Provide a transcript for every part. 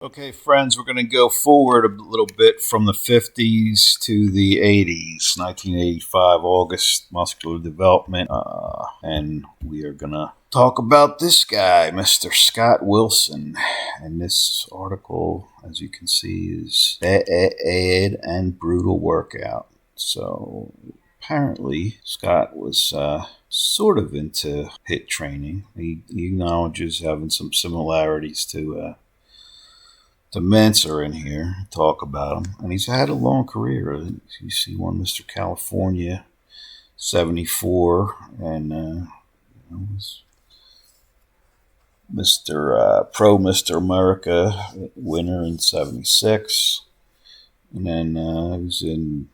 Okay, friends, we're going to go forward a little bit from the 50s to the 80s, 1985, August, Muscular Development, and we are going to talk about this guy, Mr. Scott Wilson. And this article, as you can see, is BAAD and brutal workout. So apparently, Scott was sort of into HIIT training. He acknowledges having some similarities to the Ments are in here, talk about him. And he's had a long career. You see one, Mr. California, 74, and was Mr. America winner in 76. And then he was in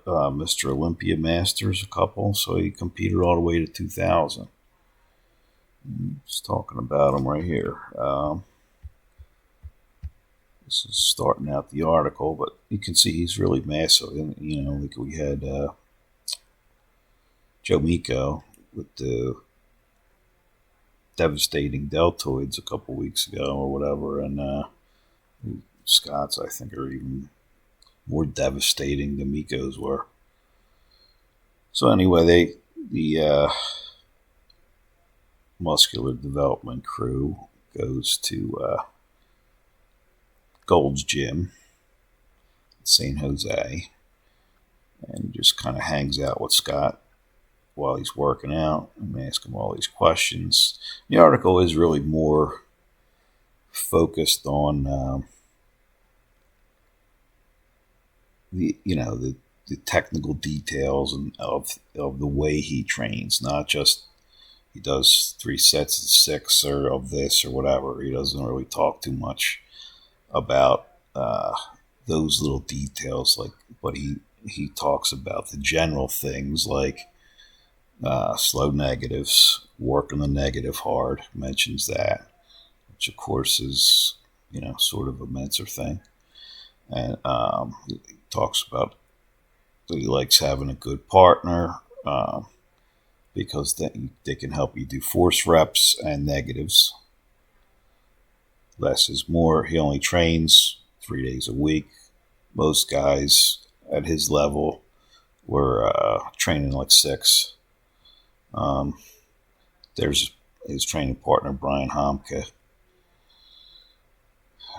Mr. Olympia Masters a couple, so he competed all the way to 2000. Just talking about him right here. This is starting out the article, but you can see he's really massive. And, like we had Joe Miko with the devastating deltoids a couple weeks ago or whatever, and Scott's, I think, are even more devastating than Miko's were. So anyway, the Muscular Development crew goes to Gold's Gym, San Jose, and just kind of hangs out with Scott while he's working out and ask him all these questions. The article is really more focused on the technical details and of the way he trains, not just he does 3 sets of 6 or of this or whatever. He doesn't really talk too much about those little details, but he talks about the general things like slow negatives, working the negative hard, mentions that, which of course is sort of a Menser thing, and he talks about that he likes having a good partner because they can help you do force reps and negatives. Less is more. He only trains 3 days a week. Most guys at his level were training like 6. There's his training partner, Brian Homke.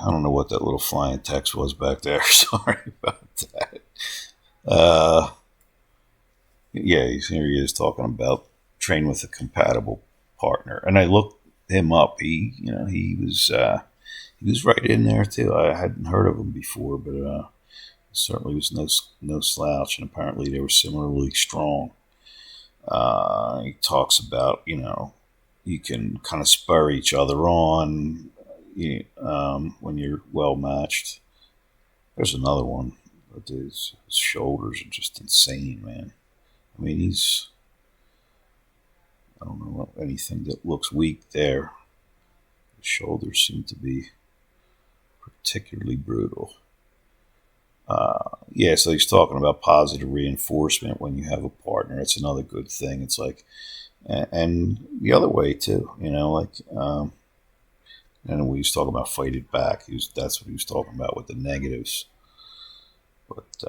I don't know what that little flying text was back there. Sorry about that. Yeah, here he is talking about train with a compatible partner. And I looked him up. He was right in there too. I hadn't heard of him before, but certainly was no slouch. And apparently they were similarly strong. He talks about you can kind of spur each other on when you're well matched. There's another one, but his shoulders are just insane, man. I mean, I don't know anything that looks weak there. His shoulders seem to be particularly brutal. So he's talking about positive reinforcement when you have a partner. It's another good thing. It's like, and the other way too, and when he was talking about fight it back, that's what he was talking about with the negatives. But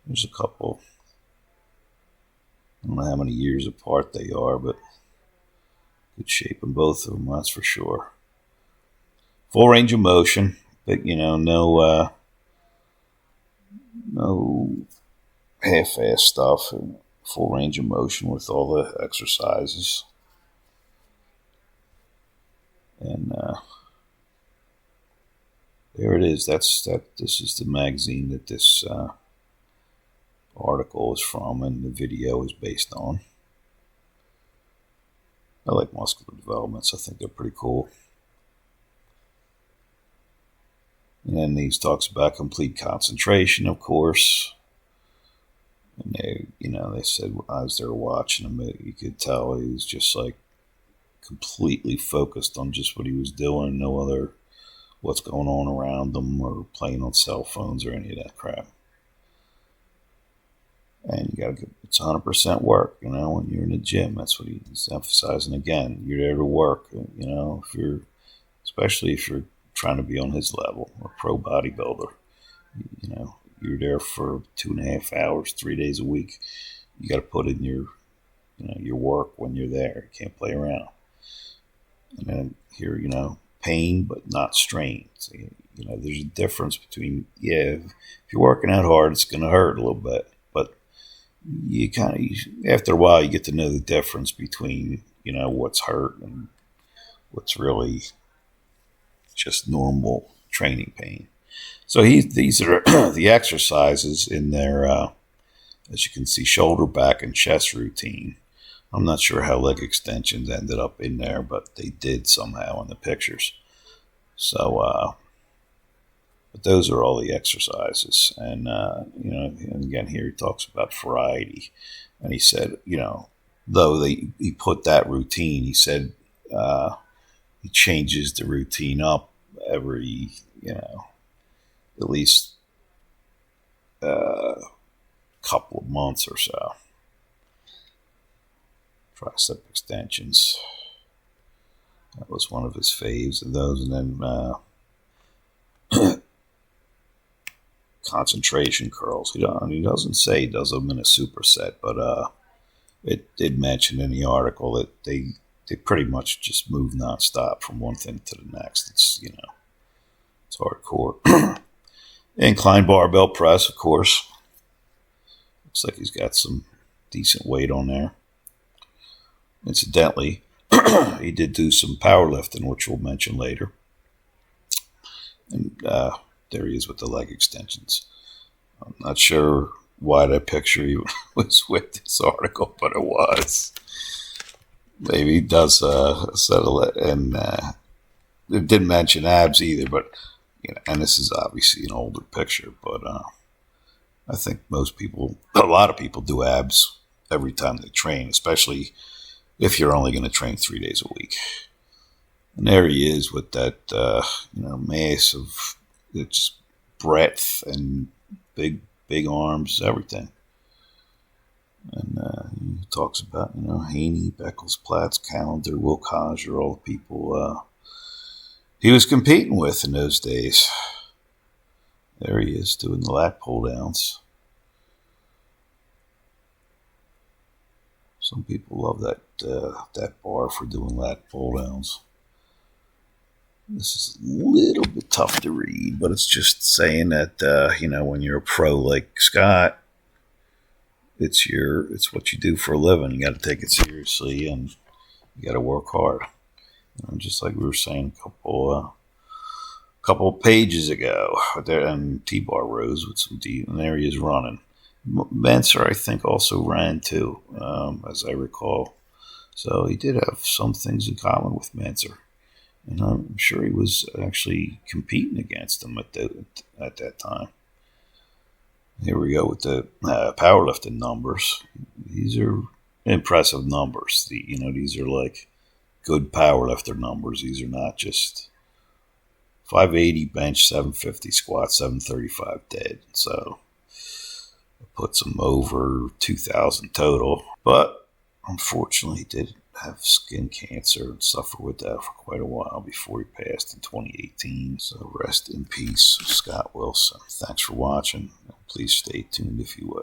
there's a couple, I don't know how many years apart they are, but good shape in both of them, that's for sure. Full range of motion, but no half-ass stuff. Full range of motion with all the exercises. And there it is. This is the magazine that this article is from, and the video is based on. I like Muscular Developments. I think they're pretty cool. And then these talks about complete concentration, of course. And they said as they were watching him, you could tell he was just like completely focused on just what he was doing, no other what's going on around them or playing on cell phones or any of that crap. And you got to it's 100% work, when you're in the gym. That's what he's emphasizing again. You're there to work. If you're especially if you're trying to be on his level, a pro bodybuilder. You're there for 2.5 hours, 3 days a week. You got to put in your work when you're there. You can't play around. And then here, pain but not strain. So, there's a difference between, if you're working out hard, it's going to hurt a little bit. But you kind of, after a while, you get to know the difference between, what's hurt and what's really just normal training pain. So these are the exercises in their, as you can see, shoulder, back, and chest routine. I'm not sure how leg extensions ended up in there, but they did somehow in the pictures. So, but those are all the exercises. And, and again, here he talks about variety. And he said, though he put that routine, he said he changes the routine up every, at least a couple of months or so. Tricep extensions. That was one of his faves of those. And then concentration curls. He doesn't say he does them in a superset, but it did mention in the article that they pretty much just move nonstop from one thing to the next. It's it's hardcore. Incline barbell press, of course. Looks like he's got some decent weight on there. Incidentally, he did do some powerlifting, which we'll mention later. And there he is with the leg extensions. I'm not sure why that picture he was with this article, but it was. Maybe he does settle it, and it didn't mention abs either. But and this is obviously an older picture, but I think a lot of people do abs every time they train, especially if you're only going to train 3 days a week. And there he is with that, mass of its breadth and big arms, everything. And he talks about, Haney, Beckles, Platts, Callender, Wilcox are all the people he was competing with in those days. There he is doing the lat pull downs. Some people love that bar for doing lat pull downs. This is a little bit tough to read, but it's just saying that when you're a pro like Scott, it's what you do for a living. You got to take it seriously, and you got to work hard. Just like we were saying a couple pages ago, there and T-bar rows with some D, and there he is running. Menser, I think, also ran too, as I recall. So he did have some things in common with Menser. And I'm sure he was actually competing against him at that time. Here we go with the powerlifting numbers. These are impressive numbers. These are like good powerlifter numbers. These are not just 580 bench, 750 squat, 735 dead. So puts him over 2,000 total. But unfortunately, he did have skin cancer and suffer with that for quite a while before he passed in 2018. So rest in peace, Scott Wilson. Thanks for watching. Please stay tuned if you will.